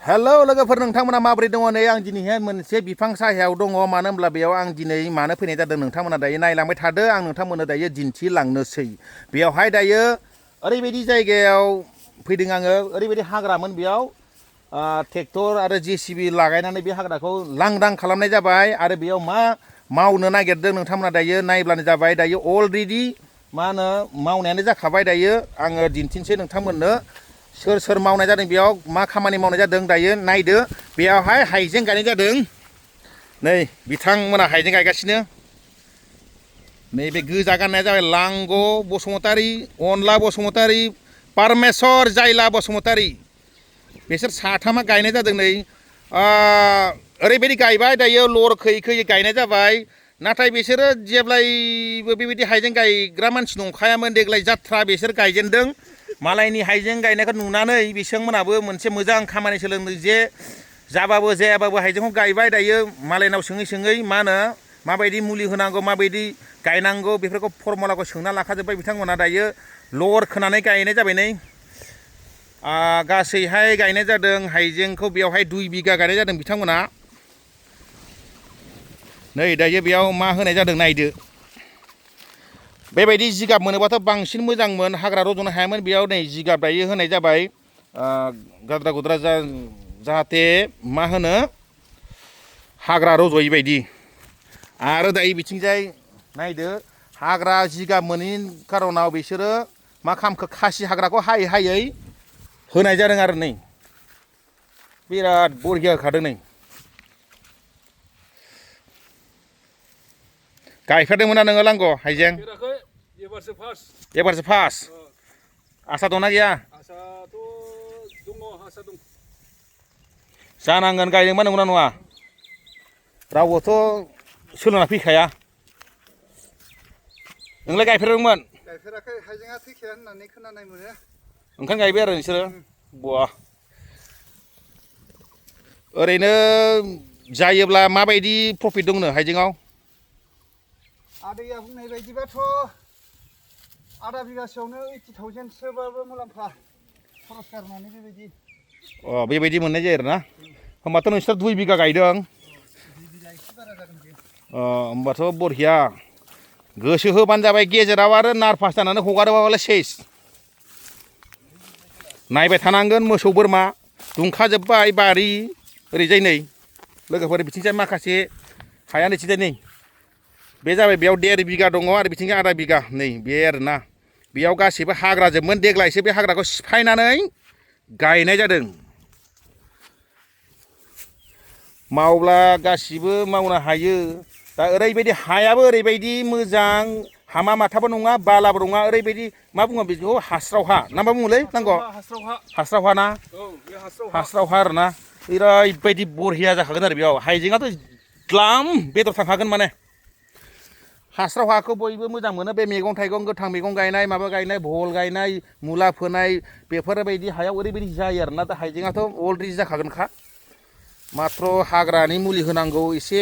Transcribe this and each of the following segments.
hello लोगोफोर नोंथांमोना माबोरै दङ नै आं दिनैहाय मोनसे बिफां सायाव दङ मानो होनब्ला बेयाव आं दिनै मानो फैनाय जादों नोंथांमोना दायो नायलांबाय थादो आं नोंथांमोननो दायो दिन्थिलांनोसै बेयावहाय दायो ओरैबायदि जायगायाव फैदों आङो ओरैबायदि हाग्रामोन बेयाव ट्रेक्टर आरो जेसिबि लागायनानै बे हाग्राखौ लांदां खालामनाय जाबाय आरो बेयाव मा मावनो नागिरदों नोंथांमोना दायो नायब्लानो जाबाय दायो अलरेडि मा होनो मावनायानो जाखाबाय दायो आङो दिन्थिनोसै नोंथांमोननो सोर सोर मावनाय जादों बेयाव मा खामानि मावनाय जादों दायो नायदो बेयावहाय हाइजें गायनाय जादों नै बिथांमोना हाइजें गायगासिनो नैबे गोजा गाननाया जाबाय लांग' बसुमतारी अनला बसुमतारी पारमेश्वर जायला बसुमतारी बिसोर साथामा गायनाय जादों नै ओरैबायदि गायबाय दायो लर खै खै गायनाय जाबाय नाथाय बिसोरो जेब्लायबो बेबायदि हाइजें गायग्रा मानसि नंखायामोन देग्लाय जाथ्रा बिसोर गायजेनदों मालायनि हाइजें गायनायखौ नुनानै बिसोरमोनाबो मोनसे मोजां खामानि सोलोंदों जे जाबाबो जायाबाबो हाइजेंखौ गायबाय दायो मालायनाव सोङै सोङै मा होनो माबायदि मुलि होनांगौ माबायदि गायनांगौ बेफोरखौ फर्मुलाखौ सोंना लाखाजोब्बाय बिथांमोना दायो लर खोनानै गायनाय जाबाय नै गासैहाय गायनाय जादों हाइजेंखौ बेयावहाय 2 बिगा गायनाय जादों बिथांमोना नै दायो बेयाव मा होनाय जादों नायदो बेबायदि जिगाब मोनोबाथ' बांसिन मोजांमोन हाग्रा रज'नो हायामोन बेयाव नै जिगाब दायो होनाय जाबाय गाद्रा गुद्रा जाहाथे मा होनो हाग्रा रज'यै बायदि आरो दायो बिथिंजाय नायदो हाग्रा जिगाब मोनैनि खारनाव बिसोरो मा खालामखो खासि हाग्राखौ हायै हायै होनाय जादों आरो नै बिराद बरिया होखादों नै गायफेरदोंमोन नोङो लांग' हाइजें एबारसो फार्स्ट आसा दंना गैया आसाथ' दङ आसा दं जानांगोन गायदोंबा नंगौना नङा रावबोथ' सोलोंना फैखाया नोंलाय गायफेरदोंमोन गायफेराखै हाइजेंआ थैखाया होननानै खोनानाय मोनो ओंखायनो गायबाय आरो नोंसोरो बा ओरैनो जायोब्ला माबायदि प्रफिट दंनो हाइजेंआव आदैया बुंनाय बायदिबाथ' आधा बिगासेयावनो 80,000सोबाबो मुलाम्फा खरस गारनानै बेबायदि बेबायदि मोननाय जायो आरोना होमबाथ' नोंसोर 2 बिगा गायदों 2 बिगा एसे बारा जागोन बेयो होमबाथ' बरिया गोसो होबानो जाबाय गेजेराव आरो नारभास जानानै हगारोबालाय सेस नायबाय थानांगोन मोसौ बोरमा दुंखाजोब्बाय बारि ओरैजाय नै लोगोफोर बिथिंजाय माखासे हाया नैथिंजाय नै बे जाबाय बेयाव 1.5 बिगा दङ आरो बिथिंजाय आधा बिगा नै बे आरोना बेयाव गासैबो हाग्राजोबमोन देग्लायसो बे हाग्राखौ सिफायनानै गायनाय जादों मावब्ला गासिबो मावनो हायो दा ओरैबायदि हायाबो ओरैबायदि मोजां हामा माथाबो नङा बालाबो नङा ओरैबायदि मा बुङो बेखौ हास्राव हा ना मा बुङोलै नांगौ हास्राव हा ना हास्राव हा आरोना ओरैबायदि बरिया जाखागोन आरो बेयाव हाइजेंआथ' द्लाम बेदर थांखागोन माने हास्राव हाखौ बयबो मोजां मोनो बे मैगं थाइगं गोथां मैगं गायनाय माबा गायनाय भल गायनाय मुला फोनाय बेफोरबायदि हायाव ओरैबायदि जायो आरोना दा हाइजेंआथ' अलरेडि जाखागोनखा माथ्र हाग्रानि मुलि होनांगौ एसे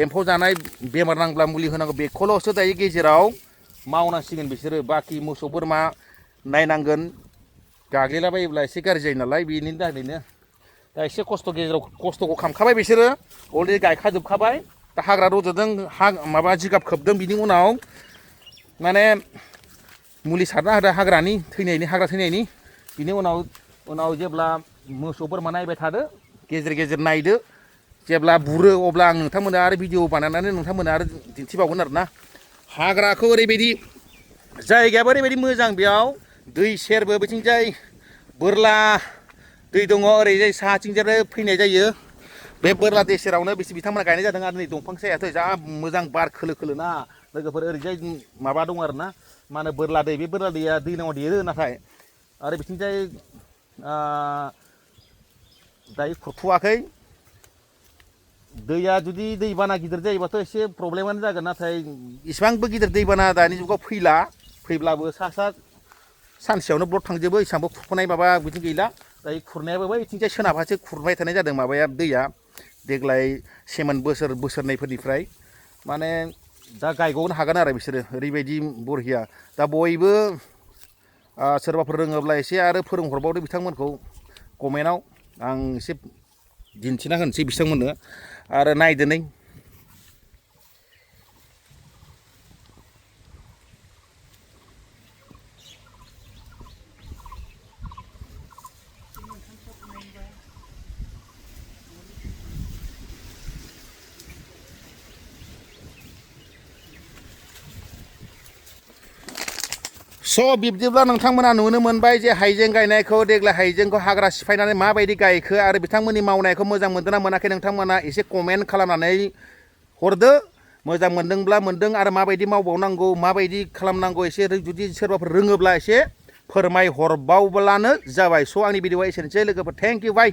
एम्फौ जानाय बेमार नांब्ला मुलि होनांगौ बेखौल'सो दायो गेजेराव मावनांसिगोन बिसोरो बाखि मोसौ बोरमा नायनांगोन गाग्लिलाबायोब्ला एसे गाज्रि जायो नालाय बेनि थाखायनो दा एसे खस्थ' गेजेराव खस्थ'खौ खालामखाबाय बिसोरो अलरेडि गायखाजोबखाबाय दा हाग्रा रज'दों माबा जिगाब खोबदों बिनि उनाव माने मुलि सारना होदो हाग्रानि थैनायनि हाग्रा थैनायनि बिनि उनाव जेब्ला मोसौ बोरमा नायबाय थादो गेजेर गेजेर नायदो जेब्ला बुरो अब्ला आं नोंथांमोननो आरो भिडिअ बानायनानै नोंथांमोननो आरो दिन्थिबावगोन आरोना हाग्राखौ ओरैबायदि जायगायाबो ओरैबायदि मोजां बेयाव दै सेरबो बिथिंजाय बोरला दै दङ ओरैजाय साहाथिंजाय फैनाय जायो बे बोरला दै सेरावनो बिथांमोना गायनाय जादों आरो नै दंफां सायाथ' जा मोजां बार खोलो खोलो ना लोगोफोर ओरैजाय माबा दं आरोना मा होनो बोरला दै बे बोरला दैया दैज्लाङाव देरो नाथाय आरो बिथिंजाय दायो खुरथ'वाखै दैया जुदि दैबाना गिदिर जायोबाथ' एसे प्रब्लेमानो जागोन नाथाय इसिबांबो गिदिर दैबाना दानि जुगाव फैब्लाबो सा सानसेयावनो ब्लड थांजोबो इसांबो खुरख'नाय माबा बिदि गैला दायो खुरनायाबो बैथिंजाय सोनाबहासो खुरबाय थानाय जादों माबाया दैया देग्लाय सेमोन बोसोरनैफोरनिफ्राय माने दा गायग'नो हागोन आरो बिसोरो ओरैबायदि बरहिया दा बयबो सोरबाफोर रोङोब्ला एसे आरो फोरोंहरबावदो बिथांमोनखौ कमेन्टआव आं एसे दिन्थिना होनोसै बिथांमोननो आरो नायदो नै स' बिब्दिब्ला नोंथांमोना नुनो मोनबाय जे हाइजें गायनायखौ देग्लाय हाइजेंखौ हाग्रा सिफायनानै माबायदि गायखो आरो बिथांमोननि मावनायखौ मोजां मोनदोंना मोनाखै नोंथांमोना एसे कमेन्ट खालामनानै हरदो मोजां मोनदोंब्ला मोनदों आरो माबायदि मावबावनांगौ माबायदि खालामनांगौ एसे जुदि सोरबाफोर रोङोब्ला एसे फोरमायहरबावब्लानो जाबाय स' आंनि भिडिअआ एसेनोसै लोगोफोर थेंक इउ बाय